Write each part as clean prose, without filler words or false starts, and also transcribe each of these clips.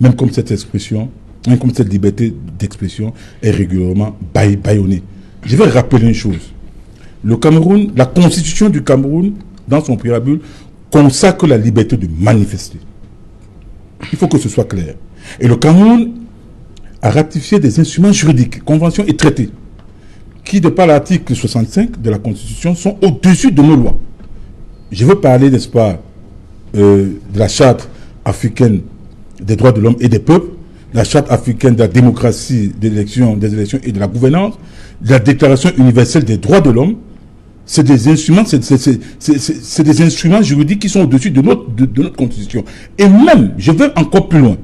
même comme cette expression, même comme cette liberté d'expression est régulièrement bâillonnée. Je vais rappeler une chose. Le Cameroun, la constitution du Cameroun, dans son préambule, consacre la liberté de manifester. Il faut que ce soit clair. Et le Cameroun a ratifié des instruments juridiques, conventions et traités, qui, de par l'article 65 de la Constitution, sont au-dessus de nos lois. Je veux parler, n'est-ce pas, de la Charte africaine des droits de l'homme et des peuples, la Charte africaine de la démocratie, des élections et de la gouvernance, la Déclaration universelle des droits de l'homme. C'est des instruments, c'est des instruments juridiques qui sont au-dessus de notre Constitution. Et même, je vais encore plus loin,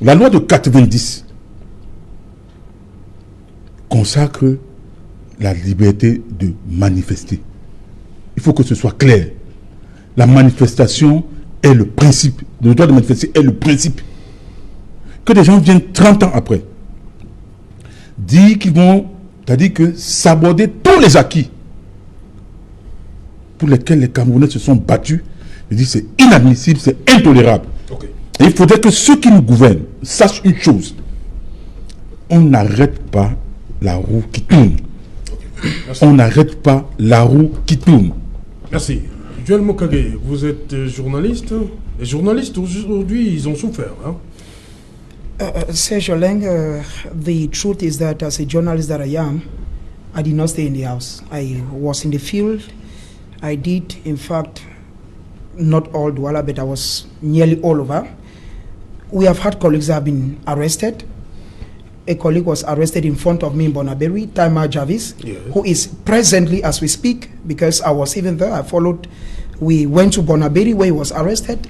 la loi de 90 consacre la liberté de manifester. Il faut que ce soit clair. La manifestation est le principe. Le droit de manifester est le principe. Que des gens viennent 30 ans après dire qu'ils vont, c'est-à-dire que s'aborder tous les acquis pour lesquels les Camerounais se sont battus, je dis c'est inadmissible, c'est intolérable. Okay. Et il faudrait que ceux qui nous gouvernent sachent une chose. On n'arrête pas la roue qui tourne. Okay. On n'arrête pas la roue qui tourne. Merci. Joël Mokage, vous êtes journaliste. Les journalistes aujourd'hui, ils ont souffert. Hein? Serge Oleng, the truth is that as a journalist that I am, I did not stay in the house. I was in the field. I did, in fact, not all Douala, but I was nearly all over. We have had colleagues that have been arrested. A colleague was arrested in front of me in Bonaberi, Taima Jarvis, yes, who is presently, as we speak, because I was even there, I followed. We went to Bonaberi where he was arrested.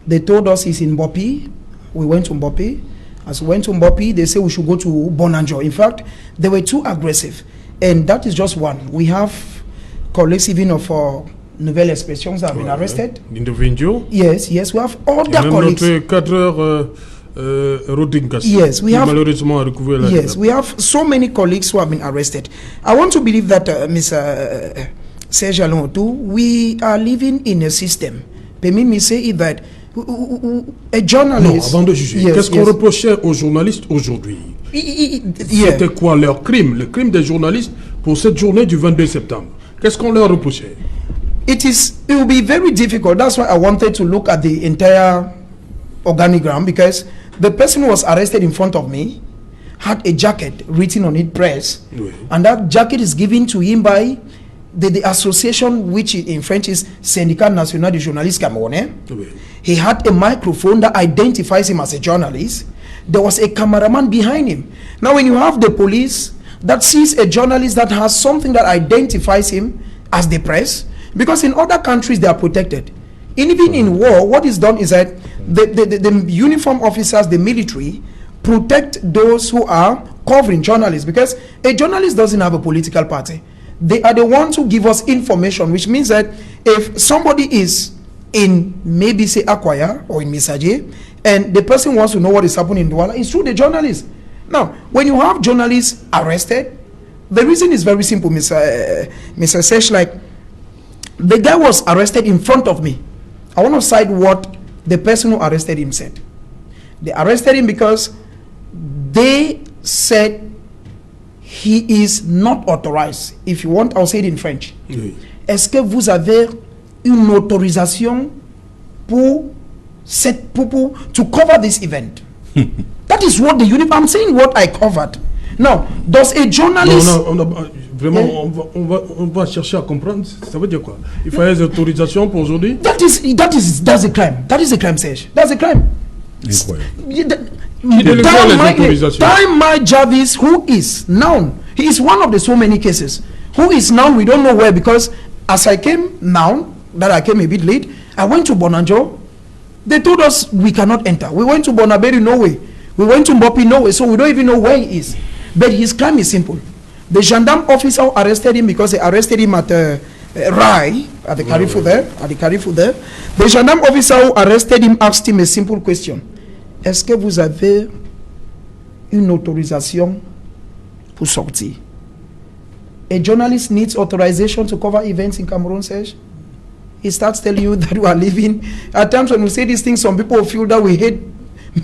They told us he's in Mbopi. We went to Mbopi. As we went to Mbopi, they said we should go to Bonanjo. In fact, they were too aggressive. And that is just one. We have colleagues even of Nouvelle Expressions that have been arrested. In the Vinjo? Yes, yes. We have other colleagues. Yes, we have. Yes, we have so many colleagues who have been arrested. I want to believe that, Mr. Serge Alonto, we are living in a system. Permit me say that a journalist. Non, avant de juger, yes, qu'est-ce qu'on reprochait aux journalistes aujourd'hui? C'était quoi leur crime, le crime des journalistes pour cette journée du 22 septembre? Qu'est-ce qu'on leur reprochait? It will be very difficult. That's why I wanted to look at the entire organigram, because the person who was arrested in front of me had a jacket written on it press, oui, and that jacket is given to him by the association, which in French is Syndicat National des Journalistes Camerounais. Oui. He had a microphone that identifies him as a journalist. There was a cameraman behind him. Now when you have the police that sees a journalist that has something that identifies him as the press, because in other countries they are protected. And even in war, what is done is that the uniform officers, the military, protect those who are covering journalists, because a journalist doesn't have a political party. They are the ones who give us information, which means that if somebody is in maybe say Akwaya or in Misaje, and the person wants to know what is happening in Douala, it's through the journalist. Now, when you have journalists arrested, the reason is very simple, Mr. Sesh, like, the guy was arrested in front of me. I want to cite what the person who arrested him said. They arrested him because they said he is not authorized. If you want, I'll say it in French. Oui. Est-ce que vous avez une autorisation to cover this event? That is what the uniform, I'm saying what I covered. Now, does a journalist... Vraiment, on va chercher à comprendre. Ça veut dire quoi? Il faut des autorisations pour aujourd'hui? That's a crime. That is a crime, Serge. That's a crime. Taima Jarvis, who is now, he is one of the so many cases. Who is now, we don't know where, because as I came now, that I came a bit late, I went to Bonanjo. They told us we cannot enter. We went to Bonaberi, no way. We went to Mbopi, no way. So we don't even know where he is. But his crime is simple. The gendarme officer arrested him because they arrested him at Rai, at the Carrefour there. The gendarme officer who arrested him asked him a simple question. Est-ce que vous avez une autorisation pour sortir? A journalist needs authorization to cover events in Cameroon, Serge. He starts telling you that we are living. At times when we say these things, some people feel that we hate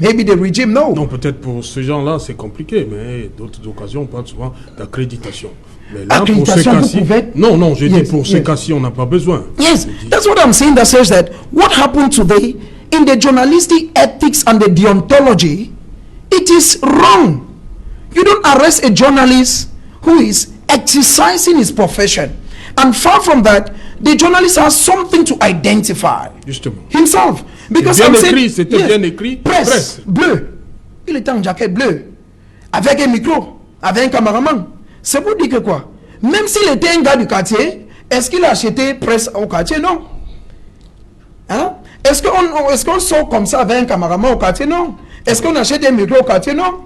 Maybe the regime, no. Non, peut-être pour ces gens-là, c'est compliqué, mais d'autres occasions, on parle souvent d'accréditation. Mais là, pour ces cas-ci... Non, je dis pour ces cas-ci, on n'a pas besoin. Yes, that's what I'm saying, that says that what happened today in the journalistic ethics and the deontology, it is wrong. You don't arrest a journalist who is exercising his profession. And far from that, the journalist has something to identify. Justement. Himself. Because bien écrit, c'était bien écrit. Presse bleu. Il était en jaquette bleue. Avec un micro. Avec un cameraman. C'est pour dire que quoi? Même s'il était un gars du quartier, est-ce qu'il a acheté presse au quartier? Non. Hein? Est-ce qu'on sort comme ça avec un cameraman au quartier? Non. Est-ce qu'on achète un micro au quartier? Non.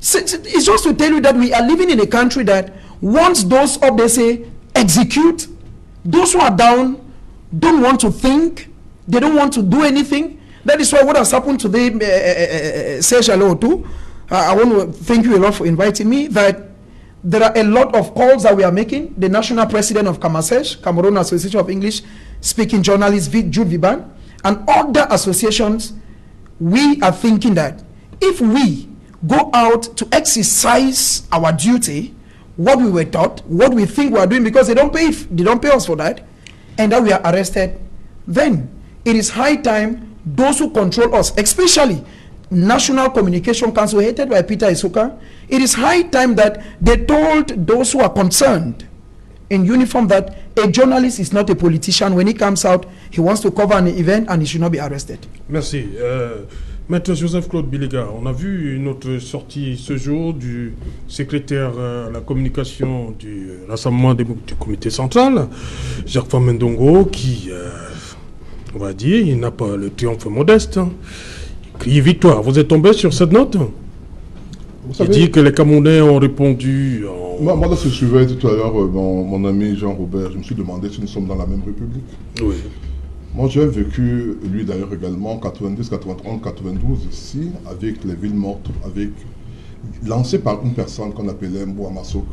It's just to tell you that we are living in a country that once those up there say execute, those who are down don't want to think, they don't want to do anything. That is why what has happened today, Serge Alotu, I want to thank you a lot for inviting me, that there are a lot of calls that we are making. The national president of Kamasesh, Cameroon Association of English Speaking Journalists, Jude Viban, and other associations, we are thinking that if we go out to exercise our duty, what we were taught, what we think we are doing, because they don't pay us for that, and that we are arrested, then it is high time those who control us, especially National Communication Council headed by Peter Isuka, it is high time that they told those who are concerned in uniform that a journalist is not a politician. When he comes out, he wants to cover an event and he should not be arrested. Merci. Maître Joseph-Claude Bilega, on a vu une autre sortie ce jour du secrétaire à la communication du Rassemblement du comité central, Jacques Famendongo, qui, on va dire, il n'a pas le triomphe modeste. Hein. Il crie victoire. Vous êtes tombé sur cette note? Il dit que les Camerounais ont répondu... Moi, quand je suivais tout à l'heure mon ami Jean-Robert, je me suis demandé si nous sommes dans la même République. Oui. Moi, j'ai vécu, lui d'ailleurs également, en 90, 91, 92 ici, avec les villes mortes, lancé par une personne qu'on appelait Mboua Massouk,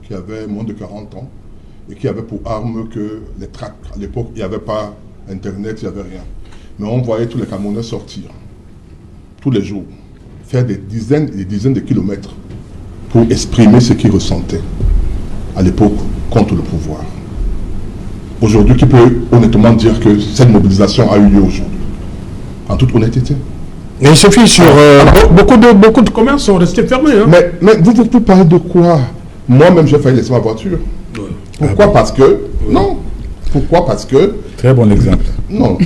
qui avait moins de 40 ans, et qui avait pour arme que les tracts. À l'époque, il n'y avait pas Internet, il n'y avait rien. Mais on voyait tous les Camerounais sortir, tous les jours, faire des dizaines et des dizaines de kilomètres pour exprimer ce qu'ils ressentaient à l'époque contre le pouvoir. Aujourd'hui, qui peut honnêtement dire que cette mobilisation a eu lieu aujourd'hui? En toute honnêteté. Et il suffit sur... beaucoup de commerces sont restés fermés. Hein. Mais vous parlez de quoi? Moi-même, j'ai failli laisser ma voiture. Ouais. Pourquoi? Parce que... Non. Pourquoi? Parce que... Très bon exemple. Non.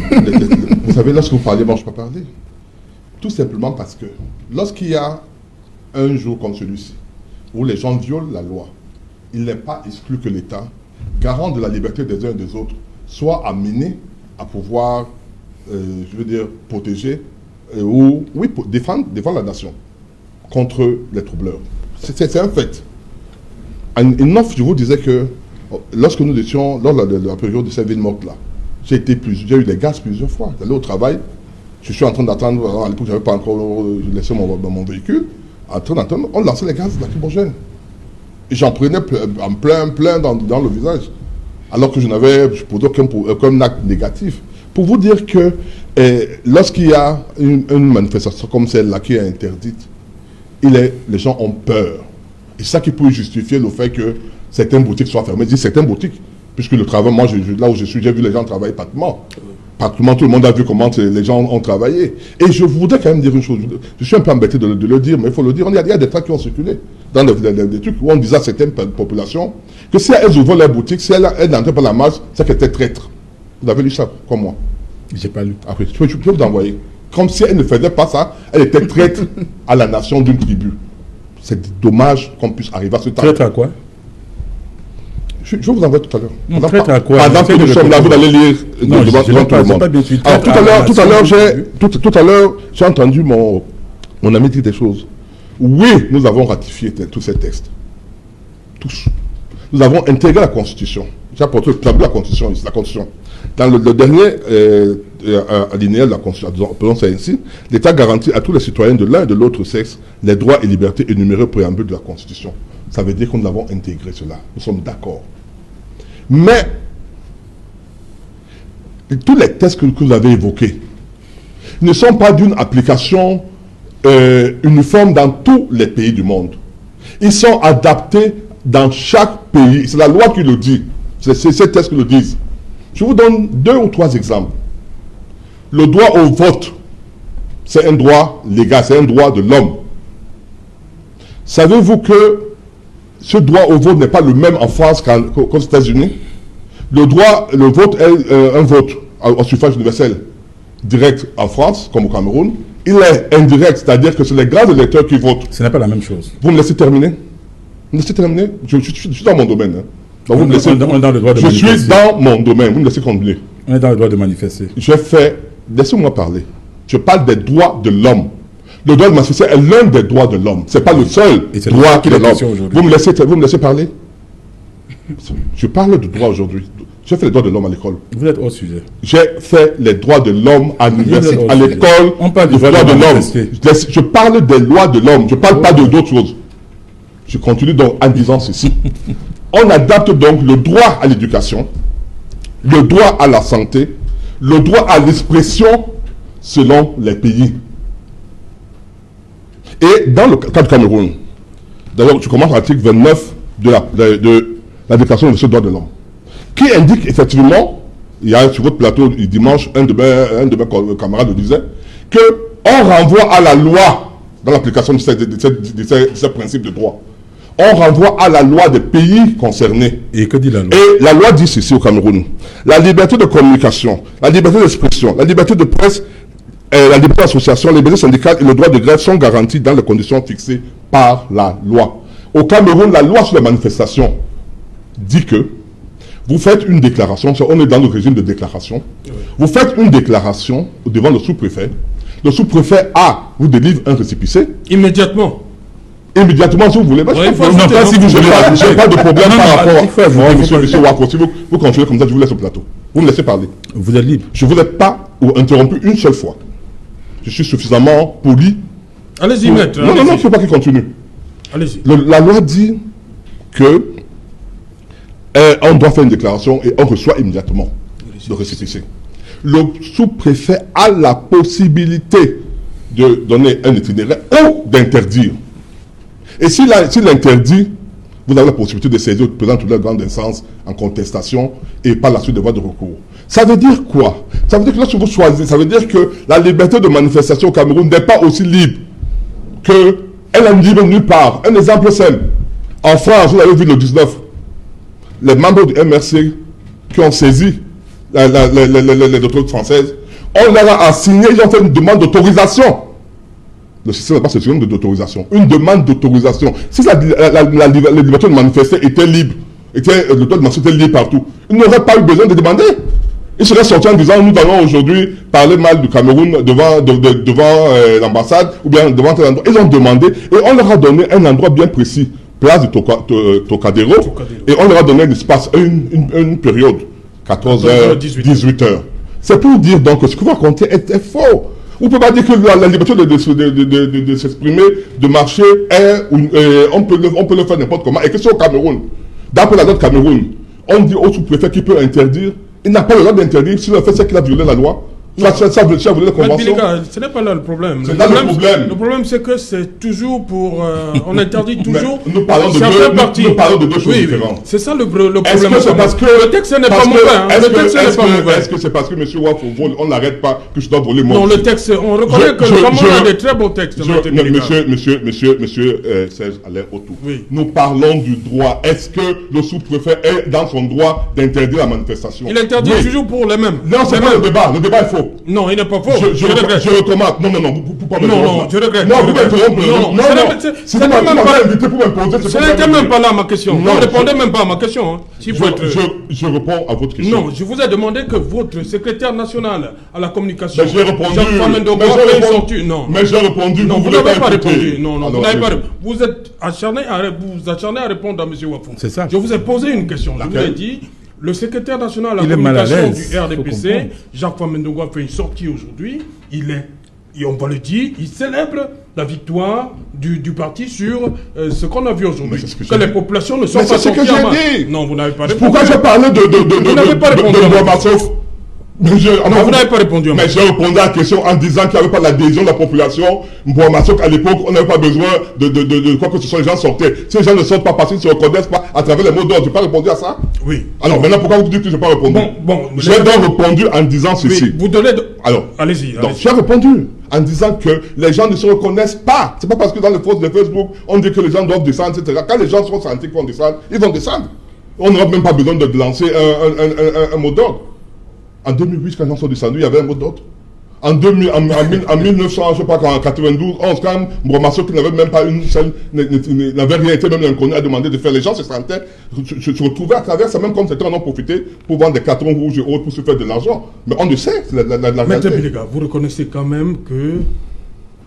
Vous savez, lorsque vous parlez, moi, je ne peux pas parler. Tout simplement parce que lorsqu'il y a un jour comme celui-ci, où les gens violent la loi, il n'est pas exclu que l'État, garant de la liberté des uns et des autres, soit amené à pouvoir, je veux dire, protéger ou défendre la nation contre les troubleurs. C'est un fait. Une offre, je vous disais que lorsque nous étions, lors de la période de cette ville morte-là, j'ai eu des gaz plusieurs fois. J'allais au travail, je suis en train d'attendre, à l'époque, je n'avais pas encore laissé mon véhicule, en train d'attendre, on lançait les gaz lacrymogènes. Et j'en prenais en plein dans le visage. Alors que je n'avais posé aucun acte négatif. Pour vous dire que lorsqu'il y a une manifestation comme celle-là qui est interdite, les gens ont peur. Et ça qui peut justifier le fait que certaines boutiques soient fermées. Je dis certaines boutiques, puisque le travail, moi, là où je suis, j'ai vu les gens travailler pratiquement. Pratiquement tout le monde a vu comment les gens ont travaillé. Et je voudrais quand même dire une chose. Je suis un peu embêté de le dire, mais il faut le dire. Il y a des tracts qui ont circulé dans des trucs où on disait à certaines populations que si elles ouvraient leur boutique, si elles n'entraient pas la marche, c'est qu'elles étaient traîtres. Vous avez lu ça, comme moi? J'ai pas lu. Après, je peux vous envoyer. Comme si elles ne faisaient pas ça, elles étaient traîtres à la nation d'une tribu. C'est dommage qu'on puisse arriver à ce temps. Traître à quoi? Je vais vous envoyer tout à l'heure. Traître à quoi? Pendant que nous sommes là, vous allez lire devant tout le monde. Tout à l'heure, j'ai entendu mon ami dire des choses. Oui, nous avons ratifié tous ces textes. Tous. Nous avons intégré la Constitution. J'ai apporté la Constitution ici, la Constitution. Dans le dernier alinéa de la Constitution, appelons ça ainsi, l'État garantit à tous les citoyens de l'un et de l'autre sexe les droits et libertés énumérés au préambule de la Constitution. Ça veut dire que nous avons intégré cela. Nous sommes d'accord. Mais, tous les textes que vous avez évoqués ne sont pas d'une application uniformes dans tous les pays du monde. Ils sont adaptés dans chaque pays. C'est la loi qui le dit. C'est ces textes qui le disent. Je vous donne 2 ou 3 exemples. Le droit au vote, c'est un droit légal, c'est un droit de l'homme. Savez-vous que ce droit au vote n'est pas le même en France qu'aux États-Unis? Le vote est un vote au suffrage universel direct en France, comme au Cameroun. Il est indirect, c'est-à-dire que c'est les grands électeurs qui votent. Ce n'est pas la même chose. Vous me laissez terminer? Vous me laissez terminer? Je suis dans mon domaine. Hein. Donc vous me laissez, on est dans le droit de je manifester. suis dans mon domaine, vous me laissez continuer. On est dans le droit de manifester. Laissez-moi parler. Je parle des droits de l'homme. Le droit de manifester est l'un des droits de l'homme. Ce n'est pas le seul Et c'est droit qui de est l'homme. question aujourd'hui. Vous me laissez parler? Je parle de droit aujourd'hui. J'ai fait les droits de l'homme à l'école. Vous êtes hors sujet. J'ai fait les droits de l'homme à l'université, à l'école. On parle des droits de l'homme. Je parle des lois de l'homme. Je ne parle pas d'autres choses. Je continue donc en disant ceci. On adapte donc le droit à l'éducation, le droit à la santé, le droit à l'expression selon les pays. Et dans le cas du Cameroun, d'ailleurs, tu commences à l'article 29 de la Déclaration des droits de l'homme, qui indique effectivement, il y a sur votre plateau dimanche, un de mes camarades le disait, qu'on renvoie à la loi dans l'application de ces principes de droit. On renvoie à la loi des pays concernés. Et que dit la loi? Et la loi dit ceci au Cameroun. La liberté de communication, la liberté d'expression, la liberté de presse, la liberté d'association, la liberté syndicale et le droit de grève sont garantis dans les conditions fixées par la loi. Au Cameroun, la loi sur les manifestations dit que vous faites une déclaration, on est dans le régime de déclaration, vous faites une déclaration devant le sous-préfet, le sous-préfet vous délivre un récépissé. Immédiatement, si vous voulez. Non, pas si vous voulez. Je n'ai pas de problème par rapport à monsieur Wafo. Si vous continuez comme ça, je vous laisse au plateau. Vous me laissez parler. Vous êtes libre. Je ne vous ai pas interrompu une seule fois. Je suis suffisamment poli. Allez-y, maître. Non, il ne faut pas qu'il continue. Allez-y. La loi dit que on doit faire une déclaration et on reçoit immédiatement le récépissé. Le sous-préfet a la possibilité de donner un itinéraire ou d'interdire. Et s'il interdit, vous avez la possibilité de saisir le président de la grande instance en contestation et par la suite de voies de recours. Ça veut dire quoi? Ça veut dire que lorsque vous choisissez, ça veut dire que la liberté de manifestation au Cameroun n'est pas aussi libre qu'elle est libre nulle part. Un exemple simple. En France, vous avez vu le 19, les membres du MRC qui ont saisi les autorités françaises, on leur a assigné, ils ont fait une demande d'autorisation. Le système n'est pas ce nombre d'autorisation. Une demande d'autorisation. Si la liberté de manifester était libre, le droit de manifester était libre partout, ils n'auraient pas eu besoin de demander. Ils seraient sortis en disant, nous allons aujourd'hui parler mal du Cameroun devant l'ambassade ou bien devant un endroit. Ils ont demandé et on leur a donné un endroit bien précis, place de Tocadéro, et on leur a donné un espace, une période, 14h, 18h. C'est pour dire donc que ce que vous racontez est faux. Vous ne pouvez pas dire que la liberté de s'exprimer, de marcher, on peut le faire n'importe comment. Et que c'est au Cameroun. D'après la loi de Cameroun, on dit au sous-préfet qu'il peut interdire. Il n'a pas le droit d'interdire. S'il le fait, c'est qu'il a violé la loi. Ça a violé la convention. Ce n'est pas là le problème. C'est là le problème. Le problème, c'est que c'est toujours pour... on interdit toujours... Nous parlons de deux choses différentes. C'est ça le problème. Est-ce que c'est parce que... Le texte n'est pas mauvais. Est-ce que c'est parce que M. Waf vole, on n'arrête pas que je dois voler mon... Non, le texte, on reconnaît que le Cameroun a des très beaux textes. Monsieur Serge Alain Autou, nous parlons du droit. Est-ce que le sous-préfet est dans son droit d'interdire la manifestation? Il interdit toujours pour les mêmes. Non, c'est pas le débat. Le débat est faux. Non, il n'est pas faux. Je recommande. Non, vous pas me non, je regrette. Non, vous m'interrompez. Ce n'était même pas là ma question. Vous ne répondez même pas à ma question. Je réponds à votre question. Non, je vous ai demandé que votre secrétaire national à la communication... Mais j'ai répondu. Mais j'ai répondu. Non, vous n'avez pas répondu. Non, vous n'avez pas répondu. Vous êtes acharné à répondre à M. Wafon. C'est ça. Je vous ai posé une question. Je vous ai dit... Le secrétaire national à la communication du RDPC, Jacques Famendongo, a fait une sortie aujourd'hui. Et on va le dire, il célèbre la victoire du parti sur ce qu'on a vu aujourd'hui. Que les populations ne sont pas sorties en masse. Non, vous n'avez pas répondu. Pourquoi je parlais de Vous n'avez pas répondu. Non, vous n'avez pas répondu. Mais j'ai répondu à la question en disant qu'il n'y avait pas l'adhésion de la population. Bon, à l'époque, on n'avait pas besoin de quoi que ce soit, les gens sortaient. Si les gens ne sortent pas parce qu'ils ne se reconnaissent pas à travers les mots d'ordre, je n'ai pas répondu à ça. Oui. Alors maintenant, pourquoi vous dites que je n'ai pas répondu? J'ai donc répondu en disant ceci. Oui, vous donnez... Alors, allez-y. Donc, j'ai répondu en disant que les gens ne se reconnaissent pas. C'est pas parce que dans les posts de Facebook, on dit que les gens doivent descendre, etc. Quand les gens sont sentis qu'ils vont descendre, ils vont descendre. On n'aura même pas besoin de lancer un mot d'ordre. En 2008, quand les gens sont descendus, il y avait un mot d'ordre. En 1900, je sais pas, en 92, 11, quand Mbromasso, qui n'avait même pas une seule, n'avait rien été, même inconnu, a demandé de faire. Les gens se sentaient, se retrouvaient à travers ça, même comme c'était, on en profitait pour vendre des cartons rouges et autres pour se faire de l'argent. Mais on le sait, c'est la Maître réalité. Bilega, vous reconnaissez quand même que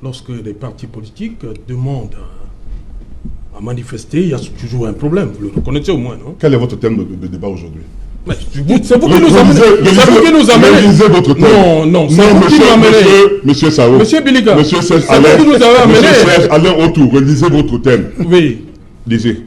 lorsque les partis politiques demandent à manifester, il y a toujours un problème. Vous le reconnaissez au moins, non? Quel est votre thème de débat aujourd'hui? C'est vous qui nous amenez. C'est vous qui nous amenez. Relisez votre thème. Non, c'est vous qui nous amenez. Monsieur Sao. Monsieur Bilega. Monsieur Serge c'est vous qui nous avez amené. Monsieur Serge Alain Autour, relisez votre thème. Oui. Lisez.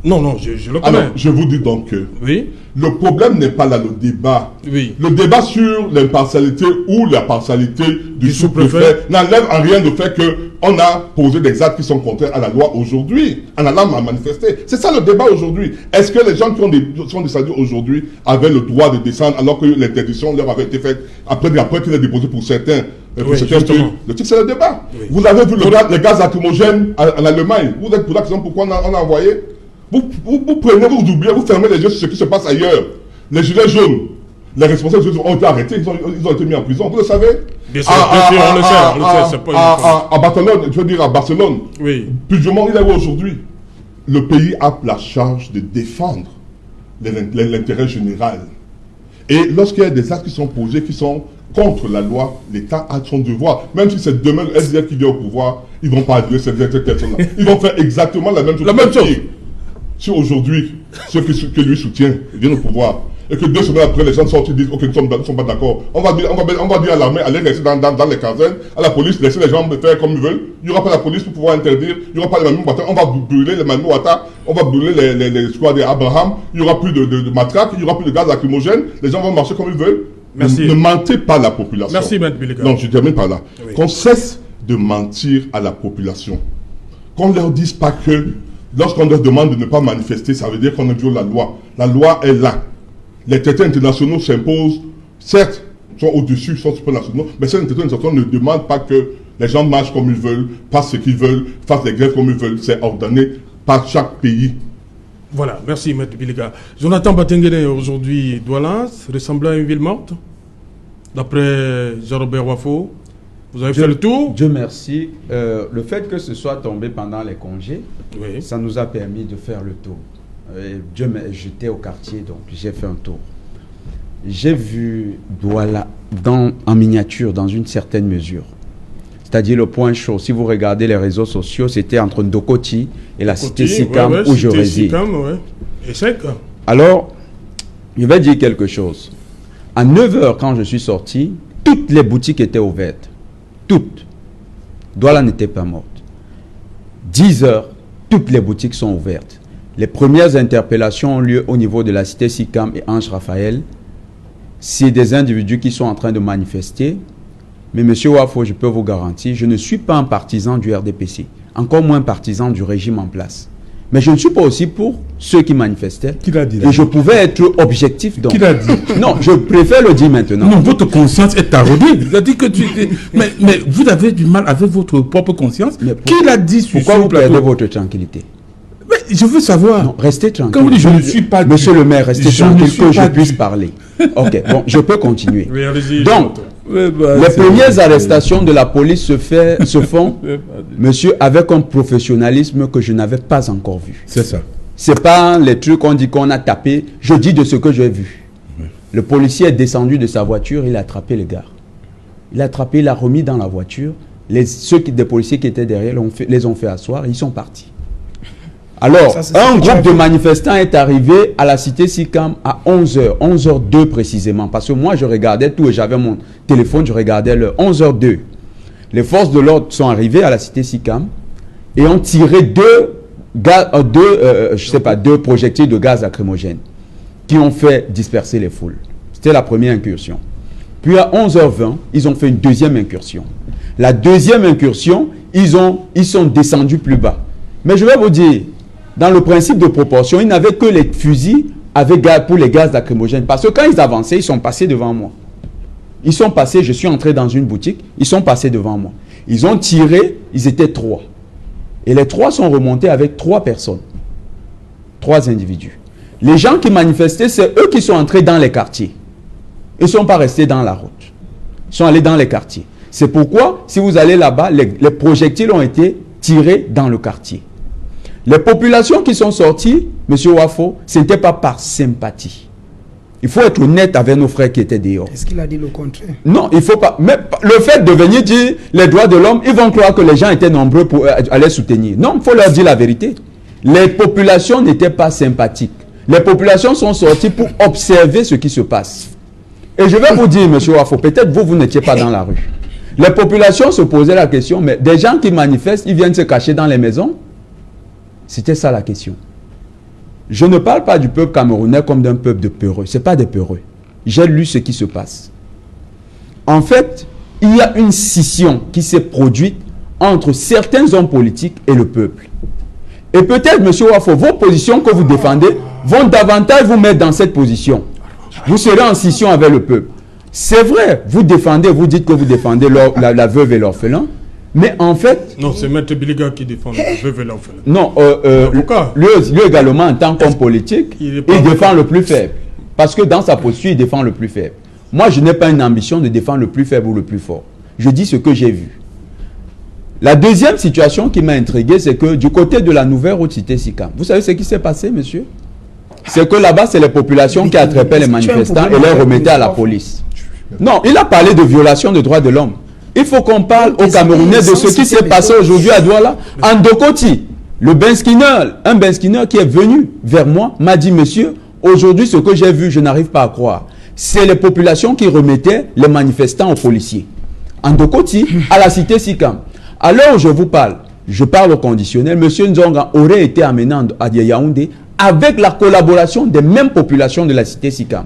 Non, je le connais. Alors, je vous dis donc que Oui. le problème n'est pas là le débat. Oui. Le débat sur l'impartialité ou la partialité du Du sous-préfet sous-préfet n'enlève en rien le fait qu'on a posé des actes qui sont contraires à la loi aujourd'hui, en allant manifester. C'est ça le débat aujourd'hui. Est-ce que les gens qui sont descendus aujourd'hui avaient le droit de descendre alors que l'interdiction leur avait été faite après qu'il ait déposé pour certains justement. Le titre, c'est le débat. Oui. Vous avez vu les gaz lacrymogènes en Allemagne. Vous êtes pour la question pourquoi on a envoyé. Vous prenez, vous oubliez, vous fermez les yeux sur ce qui se passe ailleurs. Les gilets jaunes, les responsables ont été arrêtés, ils ont été mis en prison. Vous le savez? Bien sûr, on le sait, c'est pas à Barcelone, je veux dire à Barcelone. Oui. Puigdemont, il est où aujourd'hui? Le pays a la charge de défendre l'intérêt général. Et lorsqu'il y a des actes qui sont posés, qui sont contre la loi, l'État a son devoir. Même si c'est demain le SDF qui vient au pouvoir, ils ne vont pas adresser cette personne-là. Ils vont faire exactement la même chose. La même chose. Si aujourd'hui, ceux qui lui soutiennent viennent au pouvoir, et que 2 semaines après, les gens sortent et disent ok, nous ne sommes pas d'accord, on va dire à l'armée, allez rester dans les casernes, à la police, laisser les gens faire comme ils veulent. Il n'y aura pas la police pour pouvoir interdire, il n'y aura pas les Mamou Ouattara, on va brûler les Mamou Ouattara, on va brûler les squads d'Abraham, il n'y aura plus de matraques, il n'y aura plus de gaz lacrymogène, les gens vont marcher comme ils veulent. Merci. Ne mentez pas à la population. Merci, Maître Bilega. Non, je termine par là. Oui. Qu'on cesse de mentir à la population. Qu'on ne leur dise pas que lorsqu'on leur demande de ne pas manifester, ça veut dire qu'on viole la loi. La loi est là. Les traités internationaux s'imposent, certes, sont au-dessus, sont supranationaux, mais ces traités internationaux ne demandent pas que les gens marchent comme ils veulent, fassent ce qu'ils veulent, fassent les grèves comme ils veulent. C'est ordonné par chaque pays. Voilà, merci Maître Bilega. Jonathan Batengene, aujourd'hui, Douala, ressemblant à une ville morte, d'après Jean-Robert Wafo. Vous avez fait le tour? Dieu merci. Le fait que ce soit tombé pendant les congés, Oui. ça nous a permis de faire le tour. J'étais au quartier, donc j'ai fait un tour. J'ai vu Douala en miniature, dans une certaine mesure. C'est-à-dire le point chaud. Si vous regardez les réseaux sociaux, c'était entre Ndokoti et la cité Sikam où je réside. Et sec. Alors, je vais dire quelque chose. À 9h, quand je suis sorti, toutes les boutiques étaient ouvertes. Toutes. Douala n'était pas morte. 10h, toutes les boutiques sont ouvertes. Les premières interpellations ont lieu au niveau de la cité Sikam et Ange Raphaël. C'est des individus qui sont en train de manifester. Mais M. Wafo, je peux vous garantir, je ne suis pas un partisan du RDPC, encore moins partisan du régime en place. Mais je ne suis pas aussi pour ceux qui manifestaient. Qui l'a dit là? Et je pouvais être objectif. Donc. Qui l'a dit? Non, je préfère le dire maintenant. Non, votre conscience est taraudée. Il a dit que mais vous avez du mal avec votre propre conscience. Qui l'a dit sur Pourquoi ce vous plateau? perdez votre tranquillité? Mais je veux savoir. Non, restez tranquille. Quand vous dites je ne suis pas Monsieur le maire, restez tranquille que je puisse du. parler. Ok, bon, je peux continuer. Oui, allez-y. Donc, Les premières arrestations de la police se font, monsieur, avec un professionnalisme que je n'avais pas encore vu. C'est ça. C'est pas les trucs qu'on dit qu'on a tapé. Je dis de ce que j'ai vu. Le policier est descendu de sa voiture, il a attrapé le gars. Il a attrapé, il a remis dans la voiture. Des policiers qui étaient derrière les ont fait asseoir, ils sont partis. Alors, Ça, un groupe de manifestants est arrivé à la cité Sikam à 11h, 11h02 précisément. Parce que moi, je regardais tout et j'avais mon téléphone, je regardais l'heure. 11h02. Les forces de l'ordre sont arrivées à la cité Sikam et ont tiré deux projectiles de gaz lacrymogène qui ont fait disperser les foules. C'était la première incursion. Puis à 11h20, ils ont fait une deuxième incursion. La deuxième incursion, ils sont descendus plus bas. Mais je vais vous dire, dans le principe de proportion, ils n'avaient que les fusils pour les gaz lacrymogènes. Parce que quand ils avançaient, ils sont passés devant moi. Ils sont passés, je suis entré dans une boutique, ils sont passés devant moi. Ils ont tiré, ils étaient 3. Et les 3 sont remontés avec 3 personnes. 3 individus. Les gens qui manifestaient, c'est eux qui sont entrés dans les quartiers. Ils ne sont pas restés dans la route. Ils sont allés dans les quartiers. C'est pourquoi, si vous allez là-bas, les projectiles ont été tirés dans le quartier. Les populations qui sont sorties, M. Wafo, ce n'était pas par sympathie. Il faut être honnête avec nos frères qui étaient dehors. Est-ce qu'il a dit le contraire? Non, il ne faut pas. Mais le fait de venir dire les droits de l'homme, ils vont croire que les gens étaient nombreux pour aller soutenir. Non, il faut leur dire la vérité. Les populations n'étaient pas sympathiques. Les populations sont sorties pour observer ce qui se passe. Et je vais vous dire, M. Wafo, peut-être vous n'étiez pas dans la rue. Les populations se posaient la question, mais des gens qui manifestent, ils viennent se cacher dans les maisons? C'était ça la question. Je ne parle pas du peuple camerounais comme d'un peuple de peureux. Ce n'est pas des peureux. J'ai lu ce qui se passe. En fait, il y a une scission qui s'est produite entre certains hommes politiques et le peuple. Et peut-être, M. Wafo, vos positions que vous défendez vont davantage vous mettre dans cette position. Vous serez en scission avec le peuple. C'est vrai, vous dites que vous défendez la veuve et l'orphelin, mais en fait... Non, c'est Maître Biliga qui défend la veuve et l'orphelin. Non, lui également, en tant qu'homme politique, il défend le plus faible. Parce que dans sa posture, il défend le plus faible. Moi, je n'ai pas une ambition de défendre le plus faible ou le plus fort. Je dis ce que j'ai vu. La deuxième situation qui m'a intrigué, c'est que du côté de la nouvelle route cité Sikam, vous savez ce qui s'est passé, monsieur? C'est que là-bas, c'est les populations qui attrapaient les manifestants et les remettaient à la police. Non, il a parlé de violation des droits de l'homme. Il faut qu'on parle aux Camerounais de ce qui s'est passé aujourd'hui à Douala. En Dokoti, un Benskinner qui est venu vers moi, m'a dit, monsieur, aujourd'hui, ce que j'ai vu, je n'arrive pas à croire. C'est les populations qui remettaient les manifestants aux policiers. En Dokoti, à la cité Sikam. À l'heure où je vous parle, je parle au conditionnel, monsieur Nzonga aurait été amené à Yaoundé avec la collaboration des mêmes populations de la cité Sikam.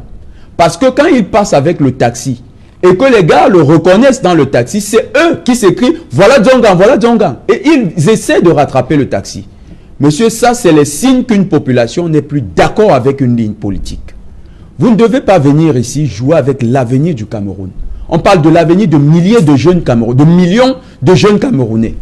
Parce que quand il passe avec le taxi, et que les gars le reconnaissent dans le taxi, c'est eux qui s'écrivent « Voilà Djongan, voilà Djongan ». Et ils essaient de rattraper le taxi. Monsieur, ça c'est les signes qu'une population n'est plus d'accord avec une ligne politique. Vous ne devez pas venir ici jouer avec l'avenir du Cameroun. On parle de l'avenir de milliers de jeunes Camerounais, de millions de jeunes Camerounais.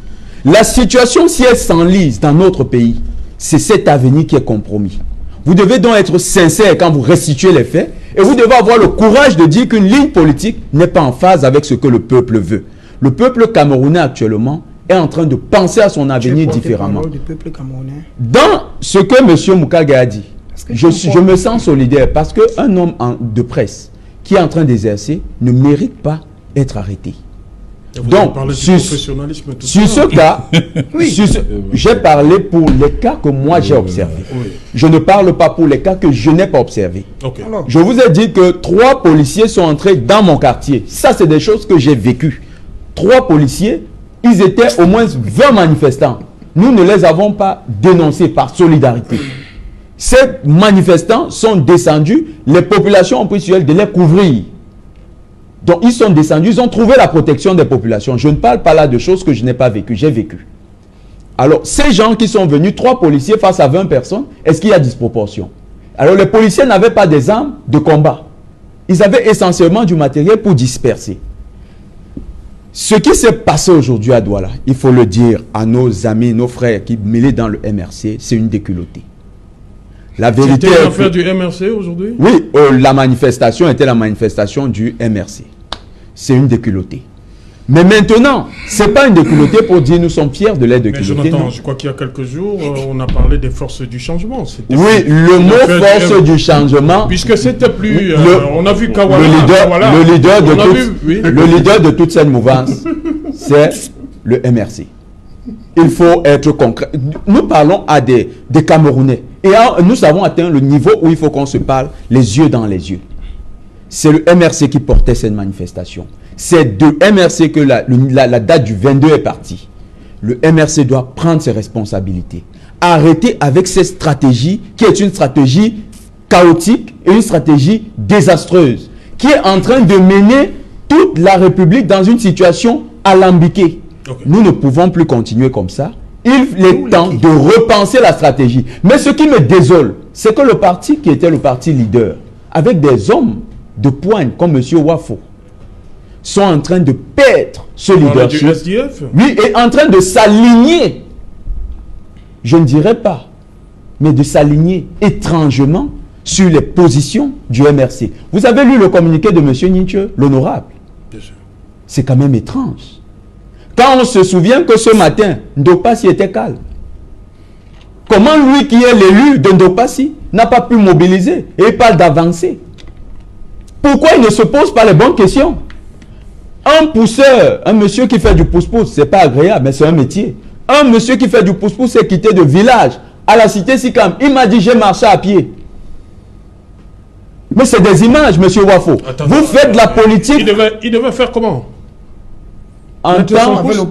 La situation, si elle s'enlise dans notre pays, c'est cet avenir qui est compromis. Vous devez donc être sincère quand vous restituez les faits et vous devez avoir le courage de dire qu'une ligne politique n'est pas en phase avec ce que le peuple veut. Le peuple camerounais actuellement est en train de penser à son avenir différemment. Dans ce que M. Mukaga a dit, je me sens solidaire parce qu'un homme de presse qui est en train d'exercer ne mérite pas d'être arrêté. Donc, sur ce cas, j'ai parlé pour les cas que moi j'ai observés. Je ne parle pas pour les cas que je n'ai pas observés. Okay. Je vous ai dit que 3 policiers sont entrés dans mon quartier. Ça, c'est des choses que j'ai vécues. 3 policiers, ils étaient au moins 20 manifestants. Nous ne les avons pas dénoncés par solidarité. Ces manifestants sont descendus, les populations ont pris sur elles de les couvrir. Donc, ils sont descendus, ils ont trouvé la protection des populations. Je ne parle pas là de choses que je n'ai pas vécues, j'ai vécu. Alors, ces gens qui sont venus, 3 policiers face à 20 personnes, est-ce qu'il y a disproportion? Alors, les policiers n'avaient pas des armes de combat. Ils avaient essentiellement du matériel pour disperser. Ce qui s'est passé aujourd'hui à Douala, il faut le dire à nos amis, nos frères qui militent dans le MRC, c'est une déculottée. La vérité c'était l'affaire du MRC aujourd'hui? Oui, la manifestation était la manifestation du MRC. C'est une déculottée. Mais maintenant, ce n'est pas une déculottée pour dire nous sommes fiers de l'aide déculottée. Mais Jonathan, je crois qu'il y a quelques jours, on a parlé des forces du changement. Oui, le mot force du changement. Puisque c'était plus... on a vu Kawala. Le leader de toute cette mouvance, c'est le MRC. Il faut être concret. Nous parlons à des Camerounais. Et nous avons atteint le niveau où il faut qu'on se parle les yeux dans les yeux. C'est le MRC qui portait cette manifestation. C'est de MRC que la date du 22 est partie. Le MRC doit prendre ses responsabilités. Arrêter avec cette stratégie qui est une stratégie chaotique et une stratégie désastreuse qui est en train de mener toute la République dans une situation alambiquée. Ok. Nous ne pouvons plus continuer comme ça. Il est temps de repenser la stratégie. Mais ce qui me désole, c'est que le parti qui était le parti leader, avec des hommes de poigne comme M. Wafo, sont en train de perdre ce Du leadership. SDF. Lui est en train de s'aligner, je ne dirais pas, mais de s'aligner étrangement sur les positions du MRC. Vous avez lu le communiqué de M. Nietzsche, l'honorable. Bien sûr. C'est quand même étrange. Quand on se souvient que ce matin, Ndopassi était calme. Comment lui qui est l'élu de Ndopassi n'a pas pu mobiliser et il parle d'avancer? Pourquoi il ne se pose pas les bonnes questions? Un pousseur, un monsieur qui fait du pouce-pouce, c'est pas agréable, mais c'est un métier. Un monsieur qui fait du pouce-pouce s'est quitté de village à la cité Sikam. Il m'a dit, j'ai marché à pied. Mais c'est des images, monsieur Wafo. Attends, Vous faites de la politique Il devait faire comment? en pouce.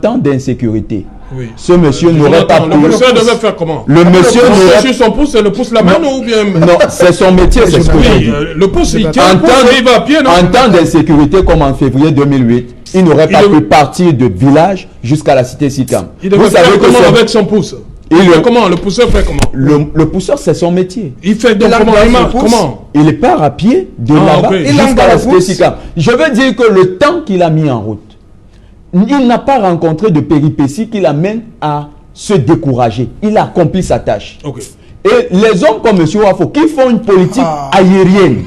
temps d'insécurité. Oui. Ce monsieur n'aurait pas Le pu... pousseur devait faire comment? Le monsieur Le n'aurait... sur son pouce, c'est le pouce la main ou bien... Non, c'est son métier, c'est ce que je Oui, dis. le pouce, il tient En le pouce temps, et il va à pied, non? en temps d'insécurité, comme en février 2008, il n'aurait pas pu partir de village jusqu'à la cité Sikam. Il devait faire comment avec son pouce? Comment? Le pousseur fait comment? Le pousseur, c'est son métier. Il fait donc comment? Comment? Il part à pied de là-bas ok. jusqu'à la cité Sikam. Je veux dire que le temps qu'il a mis en route, il n'a pas rencontré de péripéties qui l'amènent à se décourager. Il a accompli sa tâche. Ok. Et les hommes comme M. Wafo, qui font une politique aérienne,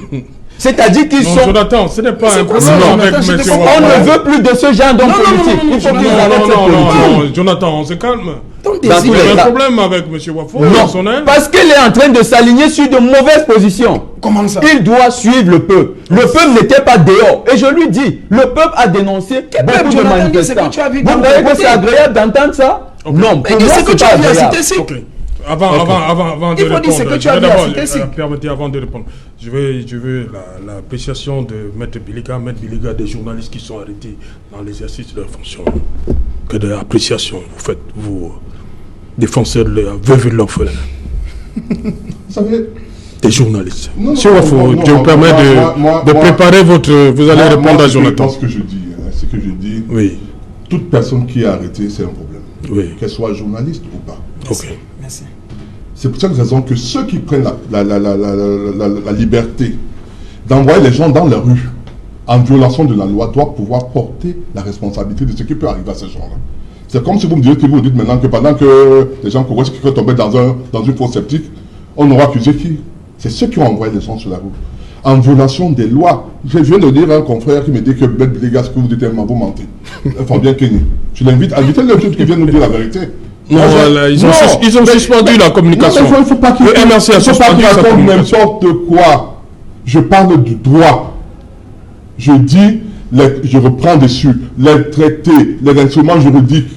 c'est-à-dire qu'ils Non, sont... Jonathan, ce n'est pas un quoi problème ça, avec Jonathan, M. c'était Wafo. On ne veut plus de ce genre d'homme politique. Il faut qu'ils arrêtent cette politique. Non, Jonathan, on se calme. Don't Dans désir. Il tous y les a un cas. problème avec M. Wafo, Non, personnel. parce qu'il est en train de s'aligner sur de mauvaises positions. Comment ça? Il doit suivre le peuple. Le peuple n'était pas dehors. Et je lui dis, le peuple a dénoncé beaucoup de Jonathan, manifestants. c'est que tu as vu Vous dans croyez le que côté. c'est agréable d'entendre ça? Ok. Non, Mais pour moi, qu'est-ce que c'est tu pas as vu à agréable. Cité Ok. Avant de Il faut dire ce répondre, que tu as vu à d'abord, Cité Sig. permettez avant de répondre. Je veux l'appréciation de Maître Biliga, des journalistes qui sont arrêtés dans l'exercice de leur fonction. Que de l'appréciation vous faites, vous, défenseurs de la veuve et de l'orphelin. Vous savez, Des journalistes. Non, Monsieur non, Wafo, non, je non, vous permets de moi, préparer votre... Vous allez répondre à Jonathan. Ce que je dis, ce que je dis, Oui, toute personne qui est arrêtée, c'est un problème. oui. Qu'elle soit journaliste ou pas. Ok. Merci. C'est pour cette raison que ceux qui prennent la liberté d'envoyer les gens dans la rue en violation de la loi doivent pouvoir porter la responsabilité de ce qui peut arriver à ces gens-là. C'est comme si vous me dites maintenant que pendant que les gens couraient, qui seraient tombés dans une fosse septique, on aura accusé qui? C'est ceux qui ont envoyé les gens sur la route. En violation des lois. Je viens de dire à un confrère qui me dit que Bête Biliga, ce que vous dites, vous mentez. Fabien Kenny. Je l'invite, invitez-le tout qui vient nous dire la vérité. Non, voilà, ils ont suspendu la communication. Non, mais il ne faut pas qu'il Le MRC a suspendu sa raconte communication. n'importe quoi. Je parle du droit. Je dis, je reprends dessus, les traités, les instruments juridiques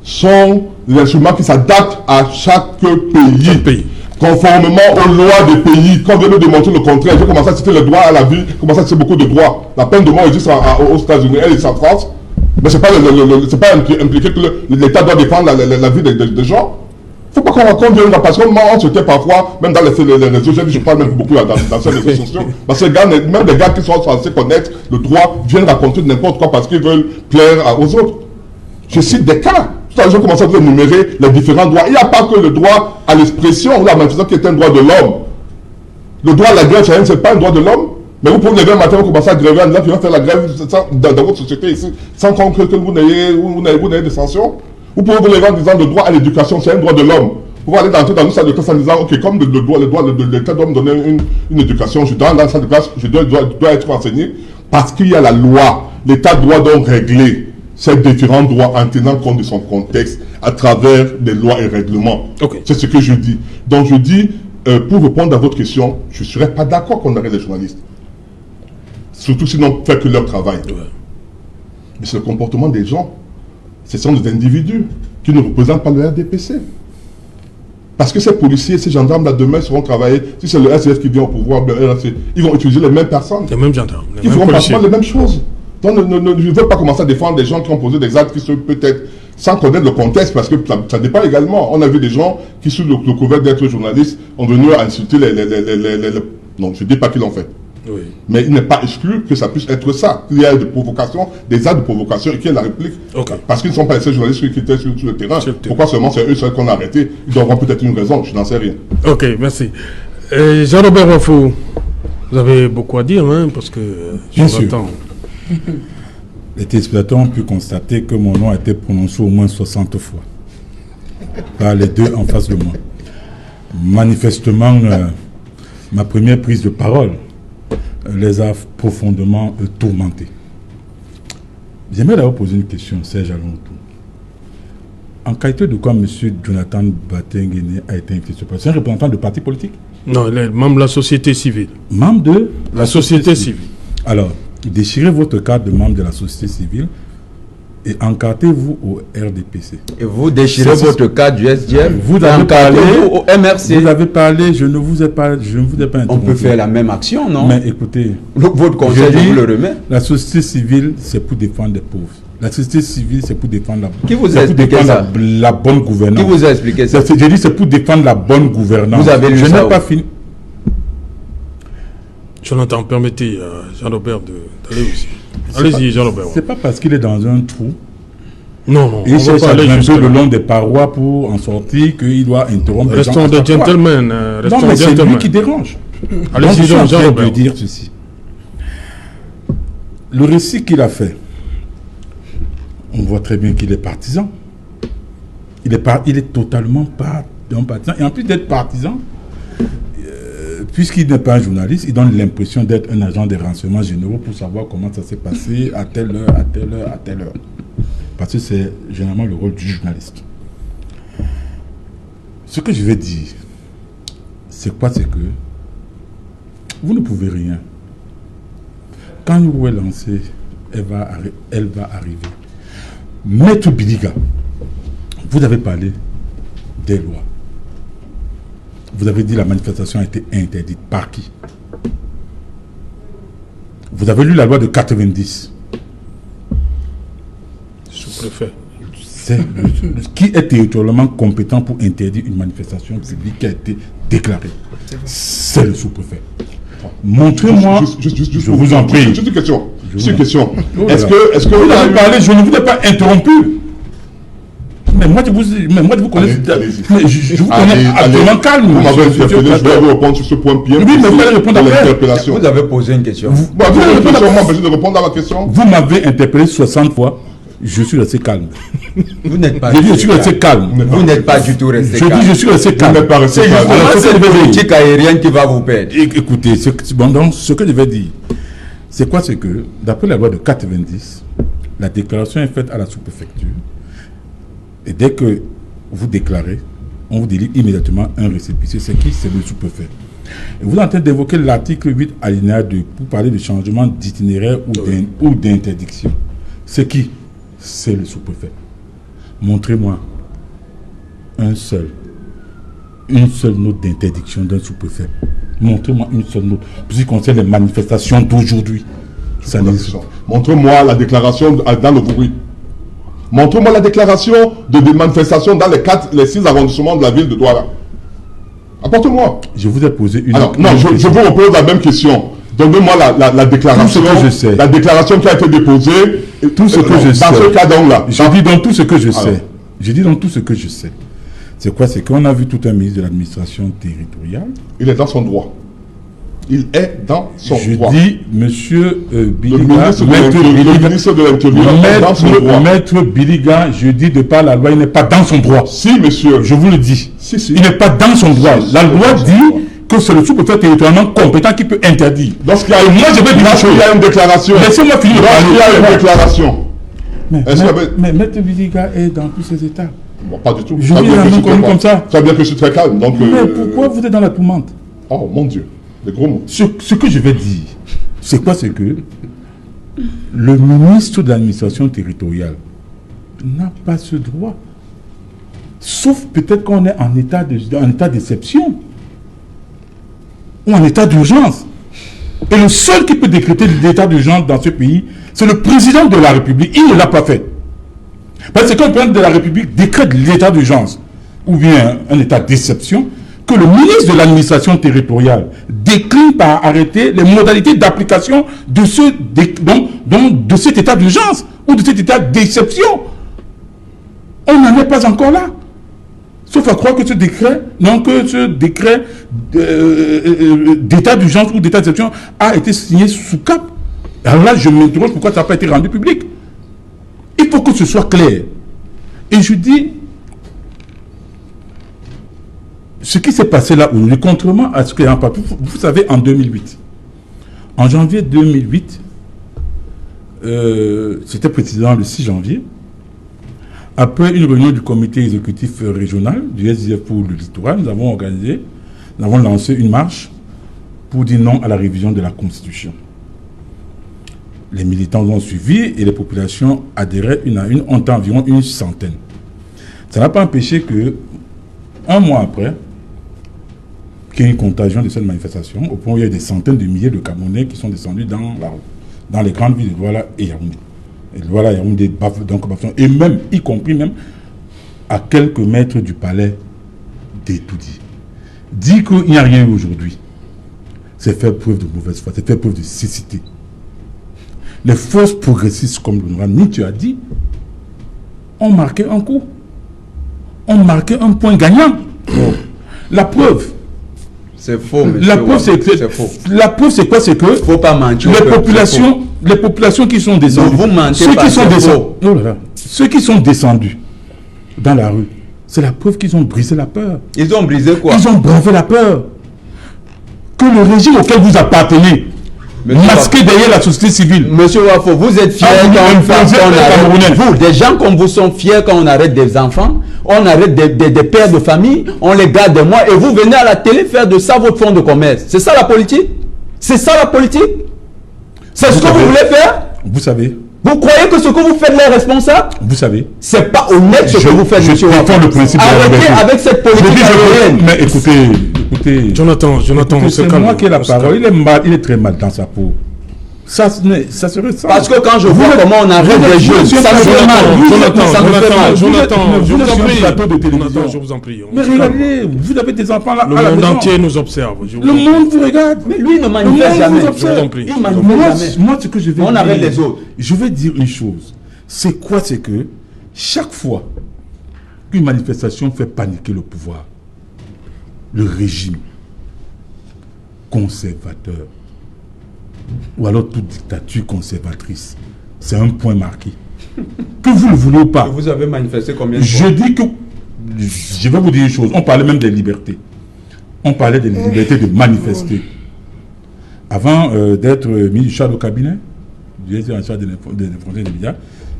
sont les instruments qui s'adaptent à chaque pays. Conformément aux lois des pays. Quand vient de démontrer le contraire, j'ai commencé à citer le droit à la vie, j'ai commencé à citer beaucoup de droits. La peine de mort existe aux États-Unis, elle existe en France. Mais ce n'est pas impliqué que l'État doit défendre la vie des gens. Il ne faut pas qu'on raconte bien, parce que moi, on se tait parfois, même dans les réseaux, je parle même beaucoup dans ces réseaux sociaux, parce que même des gars qui sont censés connaître le droit viennent raconter n'importe quoi parce qu'ils veulent plaire aux autres. Je cite des cas. Tout à l'heure, je commence à énumérer les différents droits. Il n'y a pas que le droit à l'expression ou la manifestation qui est un droit de l'homme. Le droit à la grève, ce n'est pas un droit de l'homme. Mais vous pouvez lever un matin, vous commencez à gréver en disant que vous allez faire la grève dans votre société ici, sans que vous n'ayez de sanctions. Vous pouvez vous lever en disant le droit à l'éducation, c'est un droit de l'homme. Vous pouvez aller dans une salle de classe en disant, ok, comme l'État doit me donner une éducation, je dois dans la salle de classe, je dois être enseigné, parce qu'il y a la loi. L'État doit donc régler ces différents droits en tenant compte de son contexte à travers des lois et règlements. Okay. C'est ce que je dis. Donc je dis, pour répondre à votre question, je ne serais pas d'accord qu'on arrête les journalistes. Surtout s'ils n'ont fait que leur travail. Ouais. Mais c'est le comportement des gens. Ce sont des individus qui ne représentent pas le RDPC. Parce que ces policiers, ces gendarmes, là, demain, seront travailler. Si c'est le SDF qui vient au pouvoir, ils vont utiliser les mêmes personnes. Les mêmes gendarmes. Ils feront pratiquement les mêmes choses. Donc, je ne veux pas commencer à défendre des gens qui ont posé des actes qui sont peut-être sans connaître le contexte, parce que ça dépend également. On a vu des gens qui, sous le couvert d'être journalistes, ont venu insulter non, je ne dis pas qu'ils l'ont fait. Oui. Mais il n'est pas exclu que ça puisse être ça. Il y a des provocations, des actes de provocation et qu'il y ait la réplique. Ok. Parce qu'ils ne sont pas les seuls journalistes qui étaient sur le terrain. Sur le terrain. Pourquoi seulement c'est eux seuls qu'on a arrêtés? Ils auront peut-être une raison, je n'en sais rien. Ok, merci. Jean-Robert Wafou, vous avez beaucoup à dire, hein, parce que je Bien vous sûr. attends. Les téléspectateurs ont pu constater que mon nom a été prononcé au moins 60 fois par les deux en face de moi. Manifestement, ma première prise de parole les a profondément tourmentés. J'aimerais d'abord poser une question, Serge Alonso. En qualité de quoi M. Jonathan Batengene a été invité sur place? C'est un représentant de parti politique? Non, il est membre de la société civile. Membre de La société civile. Alors, déchirez votre carte de membre de la société civile et encartez-vous au RDPC. Et vous déchirez C'est- votre carte du SDF. Vous avez parlé au MRC. Vous avez parlé, je ne vous ai pas On interrompu. peut faire la même action, non? Mais écoutez, Votre conseil, je dis- je vous le remets. la société civile, c'est pour défendre les pauvres. La société civile, c'est pour défendre la, Qui vous a c'est pour expliqué défendre ça? la bonne gouvernance. Qui vous a expliqué ça? J'ai dit, c'est pour défendre la bonne gouvernance. Vous avez lu je ça n'ai où? pas fini. Jonathan, permettez à Jean-Robert d'aller aussi. Allez-y, Jean-Robert. C'est pas parce qu'il est dans un trou Non, non, et il on va cherche pas à aller grimper jusque le là. long des parois pour en sortir qu'il doit interrompre les gens. Restons à des chaque fois. gentlemen. Non, Restons mais des c'est lui gentlemen. qui dérange. Allez-y, Donc, je suis en train Jean-Robert. de dire ceci. Le récit qu'il a fait, on voit très bien qu'il est partisan. Il est totalement un partisan. Et en plus d'être partisan, puisqu'il n'est pas un journaliste, il donne l'impression d'être un agent des renseignements généraux pour savoir comment ça s'est passé à telle heure, à telle heure, à telle heure. Parce que c'est généralement le rôle du journaliste. Ce que je vais dire, c'est quoi? C'est que vous ne pouvez rien. Quand Yourou est lancé, elle va arriver. Maître Biliga, vous avez parlé des lois. Vous avez dit la manifestation a été interdite. Par qui? Vous avez lu la loi de 90. Sous-préfet. C'est qui est territorialement compétent pour interdire une manifestation publique qui a été déclarée? C'est le sous-préfet. Montrez-moi, je vous en prie. Juste une question. Juste une question. Oh là Est-ce là. que Vous vous avez avez parlé, je ne vous ai pas interrompu. Mais moi, je vous connais. Allez-y. Mais je vous connais absolument calme. Vous m'avez Je- interpellé, je vais vous répondre sur ce point bien Oui, mais vous allez répondre de après. l'interpellation. Vous avez posé une question. Bon, vous Vous allez avez répondre après. besoin de répondre à ma question. Vous m'avez interpellé 60 fois. Je suis resté calme. Vous n'êtes pas. Je dis, je suis resté calme. Vous n'êtes pas du tout resté Je calme. dis, je suis resté calme. n'êtes pas resté C'est calme. justement Alors, ce c'est que je une vais dire. politique aérienne qui va vous perdre. Écoutez, ce que je vais dire, c'est quoi? C'est que, d'après la loi de 90, la déclaration est faite à la sous-préfecture. Et dès que vous déclarez, on vous délivre immédiatement un récépissé. C'est qui? C'est le sous-préfet. Et vous êtes en train d'évoquer l'article 8 alinéa 2 pour parler de changement d'itinéraire ou d'interdiction. C'est qui? C'est le sous-préfet. Montrez-moi une seule note d'interdiction d'un sous-préfet. Montrez-moi une seule note. Pour ce qui concerne les manifestations d'aujourd'hui, ça n'existe pas. Montre-moi la déclaration dans le bruit. Montre-moi la déclaration des manifestations dans les 6 arrondissements de la ville de Douala. Apporte-moi. Je vous ai posé une Alors, non, je question. vous repose la même question. Donnez-moi la déclaration. Tout ce que je sais. La déclaration qui a été déposée. Tout ce que je sais. Dans ce cadre-là. Je dis dans tout ce que je sais. Alors. Je dis dans tout ce que je sais. C'est quoi? C'est qu'on a vu tout un ministre de l'administration territoriale. Il est dans son droit. Il est dans son Je droit. dis, monsieur Le Biliga, ministre de maître l'Intérieur- le Biliga, ministre de l'Intérieur est dans son droit. maître Biliga, je dis de par la loi, il n'est pas dans son droit. Si, monsieur. Je vous le dis. Si, si. Il n'est pas dans son droit. Si, La si, loi dans son droit. dit que c'est le sous-préfet territorialement compétent qui peut interdire. Lorsqu'il y a une, Moi, je vais dire une lorsqu'il y a chose. une déclaration. Laissez-moi finir de Lorsqu'il y a une parler. déclaration. Est-ce qu'il y avait- Mais maître Biliga est dans tous ses états. Bon, pas du tout. Je Ça vis veut dire un que homme je suis connu très comme ça. Ça veut dire que je suis très calme. Donc, Mais pourquoi vous êtes dans la tourmente? Oh mon Dieu, des gros mots. Ce que je vais dire, c'est quoi? C'est que le ministre de l'administration territoriale n'a pas ce droit. Sauf peut-être qu'on est en état d'exception ou en état d'urgence. Et le seul qui peut décréter l'état d'urgence dans ce pays, c'est le président de la République. Il ne l'a pas fait. Parce que quand le président de la République décrète l'état d'urgence ou bien un état d'exception, que le ministre de l'administration territoriale décline par arrêté les modalités d'application de, de cet état d'urgence ou de cet état d'exception. On n'en est pas encore là. Sauf à croire que ce décret, d'état d'urgence ou d'état d'exception a été signé sous cap. Alors là, je m'interroge pourquoi ça n'a pas été rendu public. Il faut que ce soit clair. Et je dis, ce qui s'est passé là aujourd'hui, contrairement à ce qu'il y a en partout, vous savez, en 2008, en janvier 2008, c'était précisément le 6 janvier, après une réunion du comité exécutif régional du SDF pour le littoral, nous avons lancé une marche pour dire non à la révision de la Constitution. Les militants ont suivi et les populations adhéraient une à une, on était environ une centaine. Ça n'a pas empêché que, un mois après, qu'il y ait une contagion de cette manifestation, au point où il y a des centaines de milliers de Camerounais qui sont descendus dans les grandes villes de Douala et Yaoundé. Et Douala et Yaoundé, et même, y compris même, à quelques mètres du palais d'Etoudi. Dire qu'il n'y a rien aujourd'hui, c'est faire preuve de mauvaise foi, c'est faire preuve de cécité. Les forces progressistes, comme l'honorable Nietzsche a dit, ont marqué un coup. Ont marqué un point gagnant. La preuve. C'est faux, monsieur. La preuve, c'est quoi? C'est que faut pas mentir. Les populations qui sont descendues. Vous mentez pas, ceux qui sont descendus dans la rue, c'est la preuve qu'ils ont brisé la peur. Ils ont brisé quoi? Ils ont bravé la peur. Que le régime auquel vous appartenez, masqué derrière la société civile. Monsieur Wafo, vous êtes fiers vous, des gens comme vous sont fiers quand on arrête des enfants, on arrête des pères de famille, on les garde des mois et vous venez à la télé faire de ça votre fonds de commerce. C'est ça la politique? C'est ça la politique? C'est ce que vous voulez faire? Vous savez. Vous croyez que ce que vous faites est responsable? Vous savez. C'est pas honnête ce que vous faites, monsieur Wafo. Arrêtez avec cette politique aérienne. Mais écoutez, Jonathan, c'est moi qui ai la parole. Il est très mal dans sa peau. Ça serait ça. Parce que quand je vois comment on arrête les jeunes, ça me fait mal. Jonathan, je vous en prie. Mais regardez, vous avez des enfants là. Le monde entier nous observe. Le monde vous regarde. Mais lui ne manifeste jamais. Je vous en prie. Il manifeste jamais. Moi, ce que je vais on dire, arrête les autres. Je vais dire une chose. C'est quoi? C'est que chaque fois qu'une manifestation fait paniquer le pouvoir, le régime conservateur, ou alors toute dictature conservatrice, c'est un point marqué. Que vous le voulez ou pas. Vous avez manifesté combien de fois? Je dis que, je vais vous dire une chose, on parlait même des libertés. On parlait des libertés de manifester. Avant d'être ministre au cabinet, j'ai en charge des informations des médias,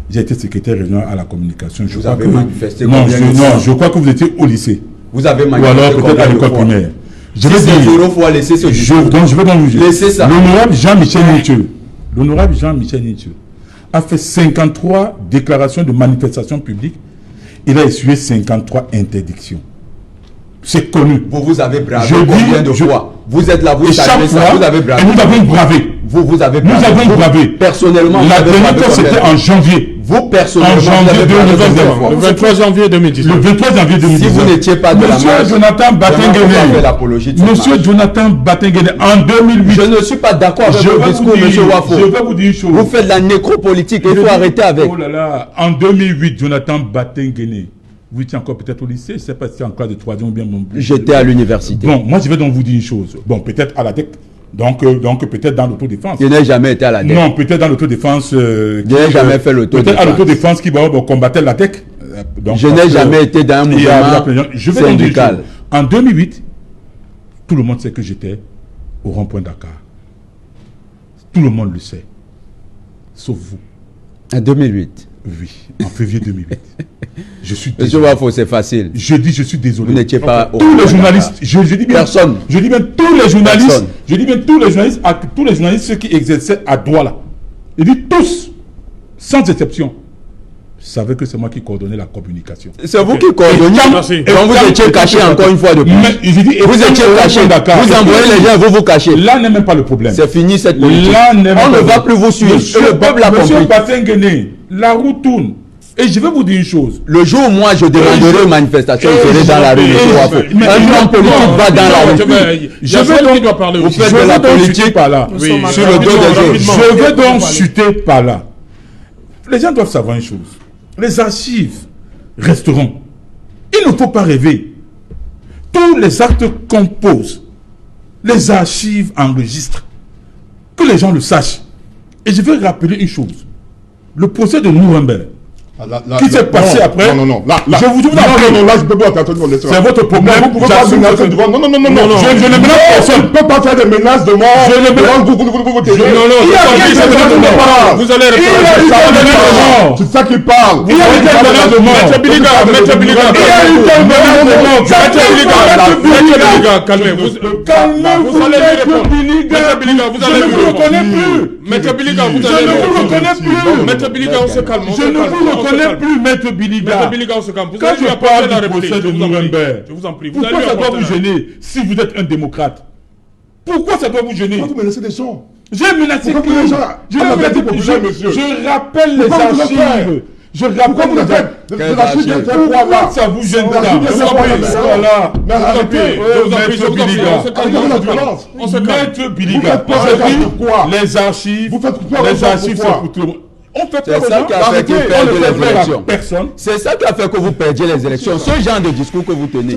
j'ai été secrétaire régional à la communication. Vous avez manifesté combien de fois? Non, je crois que vous étiez au lycée. Vous avez manifesté ou alors peut-être à l'école primaire. Je vais dire, faut laisser ce je vais donc vous dire. Laissez ça. L'honorable Jean-Michel Nietzsche a fait 53 déclarations de manifestation publique. Il a essuyé 53 interdictions. C'est connu. Vous avez bravé combien de fois? Vous êtes là, vous savez ça, vous avez bravé. Et nous avons bravé. Vous avez bravé. Nous avons bravé. Personnellement, la dernière fois, c'était en janvier. Vous, personnellement, en janvier 2019. Le 23 janvier 2019. Le 23 janvier 2019. Si vous n'étiez pas de la marche, Monsieur Jonathan Batenguene. Monsieur Jonathan Batenguene, en 2008. Je ne suis pas d'accord avec votre discours, monsieur Wafo. Je vais vous dire une chose. Vous faites de la nécropolitique, il faut arrêter avec. Oh là là, en 2008, Jonathan Batenguene. Vous étiez encore peut-être au lycée, je ne sais pas si c'est en classe de 3e ou bien mon... J'étais à l'université. Bon, moi je vais donc vous dire une chose. Bon, peut-être à la DEC. Donc peut-être dans l'autodéfense. Je n'ai jamais été à la DEC. Non, peut-être dans l'autodéfense. Je n'ai jamais fait l'autodéfense. Peut-être à l'autodéfense qui combattait la DEC. Je n'ai jamais été dans un mouvement syndical. En 2008, tout le monde sait que j'étais au rond-point Dakar. Tout le monde le sait. Sauf vous. En 2008. Oui, en février 2008. Je suis désolé. Monsieur Wafo, c'est facile. Je dis, je suis désolé. Vous n'étiez pas au tous les journalistes, je dis bien personne. Je dis bien tous les journalistes. Personne. Je dis bien tous les journalistes, ceux qui exerçaient à Douala. Je dis tous, sans exception. Je savais que c'est moi qui coordonnais la communication. C'est vous qui coordonnez. Et quand vous étiez caché encore une fois de plus. Vous étiez caché. Vous envoyez les gens, vous cachez. Là n'est même pas le problème. C'est fini cette politique. On ne va plus vous suivre. Le peuple a compris. Monsieur Batenguene, la roue tourne. Et je vais vous dire une chose. Le jour où moi je demanderai aux manifestations, je serai dans la rue. Mais Un homme politique va dans la rue. Je vais qui doit parler Vous aussi. faites de la politique par là. Oui, sur le dos des autres. Je vais donc chuter par là. Les gens doivent savoir une chose. Les archives resteront. Il ne faut pas rêver. Tous les actes qu'on pose, les archives enregistrent. Que les gens le sachent. Et je vais rappeler une chose. Le procès de Nuremberg, qui s'est passé après. Non. Là, je vous dis, non, là, je peux pas attendre. c'est votre problème. Vous pouvez pas menacer de mort. Non. Je ne menace personne. Je ne peux pas faire des menaces de mort. Je ne menace. Vous allez répondre. C'est ça qui parle. Il y a eu des menaces de mort. Maître Biliga. Il y a eu des menaces de mort. Calmez-vous. Vous allez lui répondre. Maître Biliga, vous allez lui répondre. Maître Biliga, vous allez lui répondre. Maître Biliga, on se calme. Je ne vous reconnais plus, Maître Biliga. Maître Biliga, on se calme. Vous Quand allez lui je apporter parle la du réplique. procès de Nuremberg, Je vous en prie. pourquoi ça doit vous gêner si vous êtes un démocrate? Pourquoi ça doit vous gêner? Pourquoi vous menacez des gens? J'ai menacé Pourquoi qui? les gens Je rappelle les Pourquoi vous le archives. faites? Je Pourquoi vous le rappelle faites? De la chute de quoi Pourquoi là? ça vous gêne La là? chute de quoi là? Voilà. Mais arrêtez. Je vous en prie, je vous en prie. On se calme. Arrêtez la violence. On se calme. Maître Biliga, Vous faites peur aux gens pourquoi? les archives, Vous faites peur aux les gens archives, c'est pourquoi? pour tout le monde. On fait C'est peur aux ça gens. qui a fait Arrêtez, que vous on perdez ne fait les peur à élections. personne. C'est ça qui a fait que vous perdiez les élections. Ce genre de discours que vous tenez.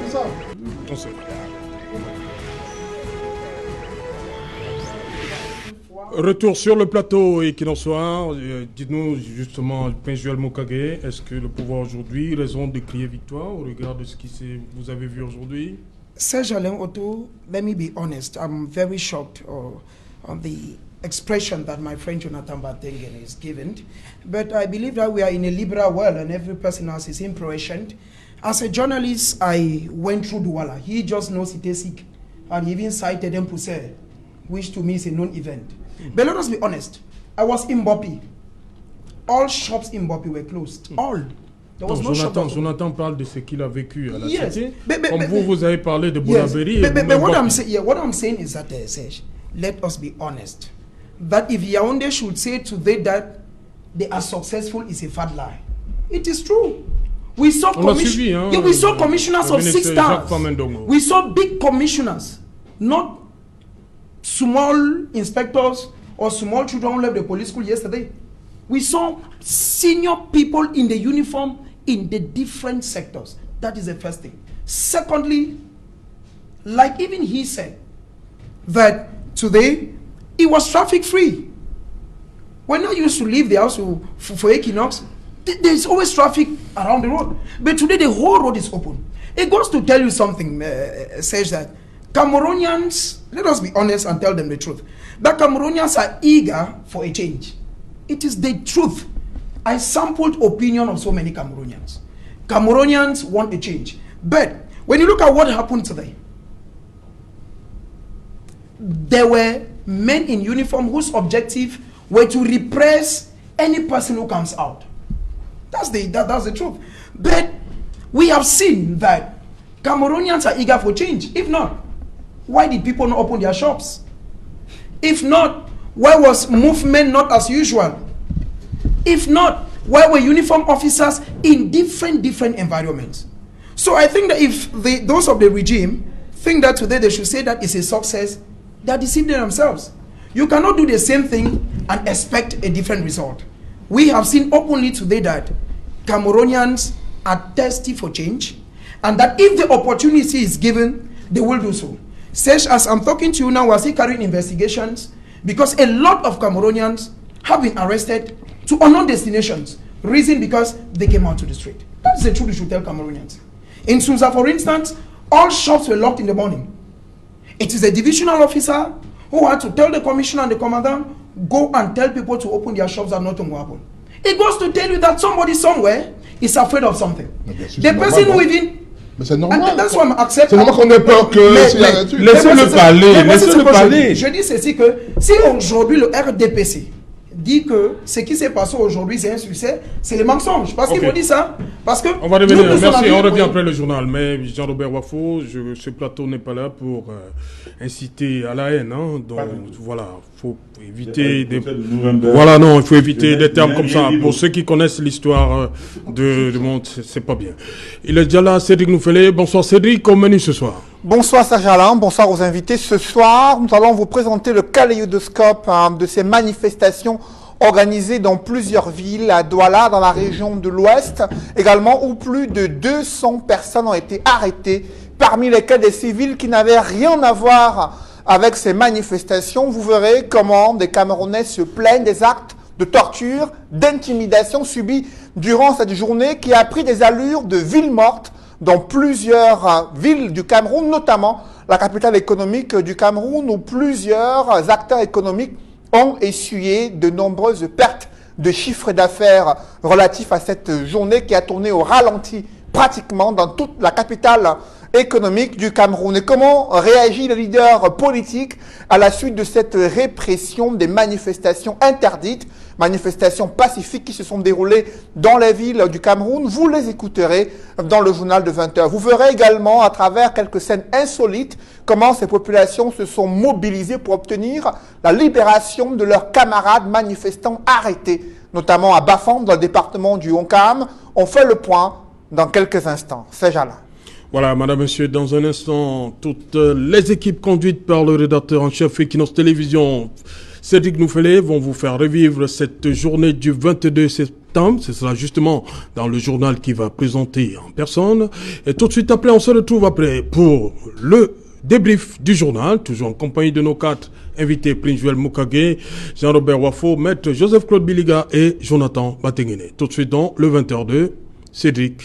C'est ça. On se- Retour sur le plateau et qu'il en soit, dites-nous justement, Pinjuel Mokage, est-ce que le pouvoir aujourd'hui raison de crier victoire au regard de ce que vous avez vu aujourd'hui? Serge Alain Otto, let me be honest, I'm very shocked on the expression that my friend Jonathan Batengen is given. But I believe that we are in a liberal world and every person has his impression. As a journalist, I went through Douala. He just knows it is sick. And he even cited Mpuse, which to me is a non-event. But let us be honest. I was in Mbopi. All shops in Mbopi were closed. All. There was no shop. Jonathan parle de ce qu'il a vécu à la Yes. cité. But Vous avez parlé de yes. Bonaberi. But what I'm saying is that, Serge, let us be honest. That if Yaoundé should say today that they are successful is a fat lie. It is true. We saw, we saw commissioners of 6 stars. We saw big commissioners, not small inspectors or small children who left the police school yesterday. We saw senior people in the uniform in the different sectors. That is the first thing. Secondly, like even he said, that today it was traffic free. When I used to leave the house for Equinox, there's always traffic around the road. But today the whole road is open. It goes to tell you something, says that Cameroonians, let us be honest and tell them the truth, that Cameroonians are eager for a change. It is the truth. I sampled opinion of so many Cameroonians. Cameroonians want a change. But when you look at what happened today, there were men in uniform whose objective were to repress any person who comes out. That's the truth. But we have seen that Cameroonians are eager for change. If not, why did people not open their shops? If not, why was movement not as usual? If not, why were uniform officers in different environments? So I think that if those of the regime think that today they should say that it's a success, they're deceiving themselves. You cannot do the same thing and expect a different result. We have seen openly today that Cameroonians are thirsty for change, and that if the opportunity is given, they will do so. Such as I'm talking to you now, we're still carrying investigations because a lot of Cameroonians have been arrested to unknown destinations. Reason because they came out to the street. That's the truth you should tell Cameroonians. In Susa, for instance, all shops were locked in the morning. It is a divisional officer who had to tell the commissioner and the commandant, go and tell people to open their shops and nothing will happen. It goes to tell you that somebody somewhere is afraid of something. The person who even... Mais c'est normal. That's why I'm accepting. C'est normal qu'on ait peur que s'il y a là-dessus. Laissez-le parler. Je dis ceci que si aujourd'hui le RDPC dit que ce qui s'est passé aujourd'hui, c'est un succès, c'est le mensonge. Parce Ok. qu'il faut dire ça. Parce que On va revenir, nous, nous sommes merci, en on revient oui. après le journal. Mais Jean-Robert Wafo, ce plateau n'est pas là pour inciter à la haine. Hein, donc voilà, il faut éviter des... Voilà, non, il faut éviter des termes comme ça. Pour ceux qui connaissent l'histoire du monde, c'est pas bien. Il est déjà là, Cédric Nouffelé. Bonsoir Cédric, au menu ce soir. Bonsoir Serge Alain, bonsoir aux invités. Ce soir, nous allons vous présenter le kaléidoscope de ces manifestations organisées dans plusieurs villes, à Douala, dans la région de l'Ouest, également où plus de 200 personnes ont été arrêtées, parmi lesquelles des civils qui n'avaient rien à voir avec ces manifestations. Vous verrez comment des Camerounais se plaignent des actes de torture, d'intimidation subis durant cette journée qui a pris des allures de ville morte dans plusieurs villes du Cameroun, notamment la capitale économique du Cameroun, où plusieurs acteurs économiques ont essuyé de nombreuses pertes de chiffre d'affaires relatifs à cette journée qui a tourné au ralenti pratiquement dans toute la capitale économique du Cameroun. Et comment réagit le leader politique à la suite de cette répression des manifestations interdites, manifestations pacifiques qui se sont déroulées dans les villes du Cameroun? Vous les écouterez dans le journal de 20h. Vous verrez également à travers quelques scènes insolites comment ces populations se sont mobilisées pour obtenir la libération de leurs camarades manifestants arrêtés, notamment à Bafang, dans le département du Honkam. On fait le point dans quelques instants. C'est Jala. Voilà, madame, monsieur, dans un instant, toutes les équipes conduites par le rédacteur en chef Equinos Télévision, Cédric Nouffelé, vont vous faire revivre cette journée du 22 septembre. Ce sera justement dans le journal qui va présenter en personne. Et tout de suite après, on se retrouve après pour le débrief du journal, toujours en compagnie de nos 4 invités, Prince Joël Mukage, Jean-Robert Wafo, Maître Joseph-Claude Biliga et Jonathan Batenguene. Tout de suite dans le 20h2, Cédric